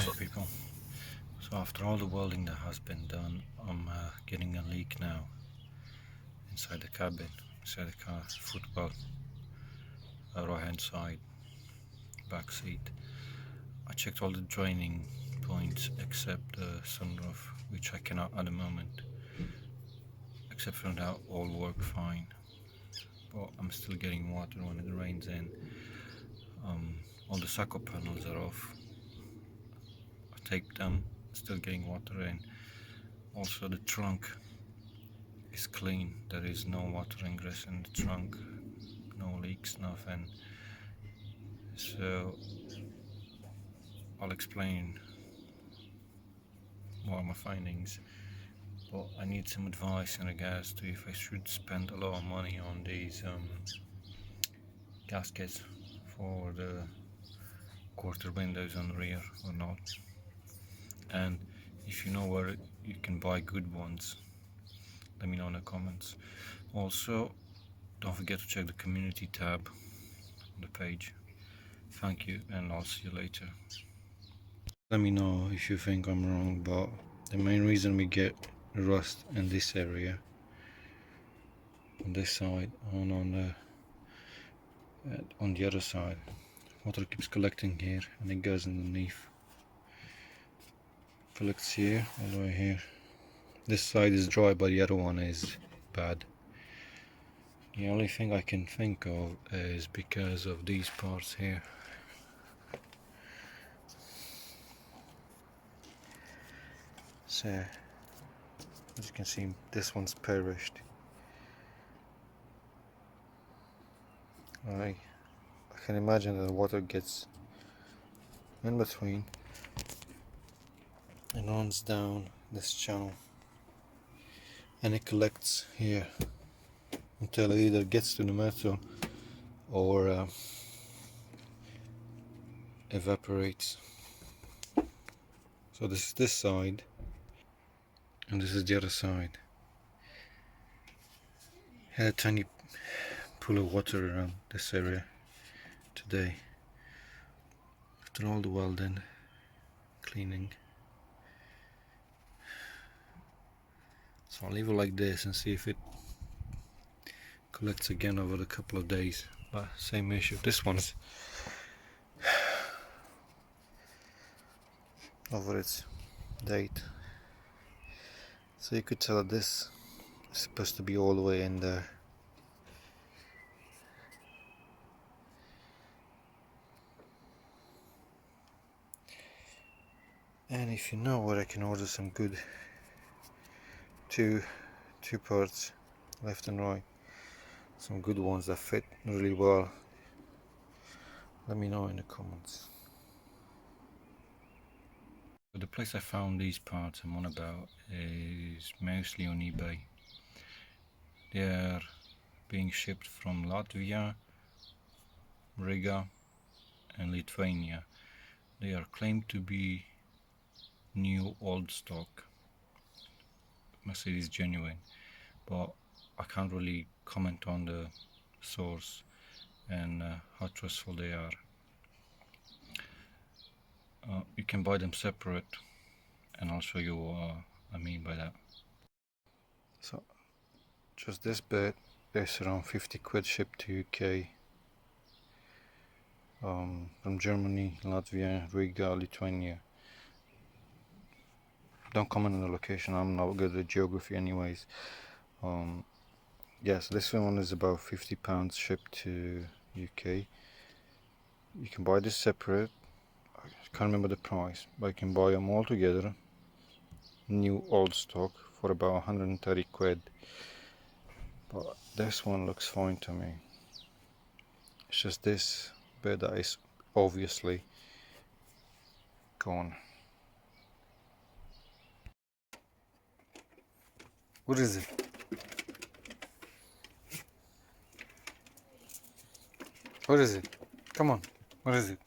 Hello people. So after all the welding that has been done, I'm getting a leak now inside the cabin, inside the car, footwell, right hand side, back seat. I checked all the draining points except the sunroof, which I cannot at the moment. Except for that, all work fine, but I'm still getting water when it rains in. All the sucker panels are off. I taped them, still getting water in. Also the trunk is clean, there is no water ingress in the trunk, no leaks, nothing. So I'll explain what are my findings, but I need some advice in regards to if I should spend a lot of money on these gaskets for the quarter windows on the rear or not, and if you know where you can buy good ones, let me know in the comments. Also, don't forget to check the community tab on the page. Thank you, and I'll see you later. Let me know if you think I'm wrong, but the main reason we get rust in this area, on this side, on the other side, water keeps collecting here and it goes underneath. Collects here, all the way here. This side is dry, but the other one is bad. The only thing I can think of is because of these parts here. So, as you can see, this one's perished. I can imagine that the water gets in between and runs down this channel, and it collects here until it either gets to the metal or evaporates. So this is this side, and this is the other side. Had a tiny pool of water around this area today after all the welding, cleaning. So I'll leave it like this and see if it collects again over a couple of days. But same issue. This one's over its date, so you could tell that this is supposed to be all the way in there. And if you know where I can order some good two parts, left and right, some good ones that fit really well, let me know in the comments. The place I found these parts I'm on about is mostly on eBay. They are being shipped from Latvia, Riga and Lithuania. They are claimed to be new old stock, Mercedes genuine, but I can't really comment on the source and how trustful they are. You can buy them separate, and I'll show you what I mean by that. So just this bit is around 50 quid shipped to UK, from Germany, Latvia, Riga, Lithuania. Don't comment on the location, I'm not good at geography anyways. Yes, this one is about £50 shipped to UK. You can buy this separate, I can't remember the price, but you can buy them all together, new old stock, for about 130 quid. But this one looks fine to me. It's just this bit that is obviously gone. What is it? What is it? Come on, what is it?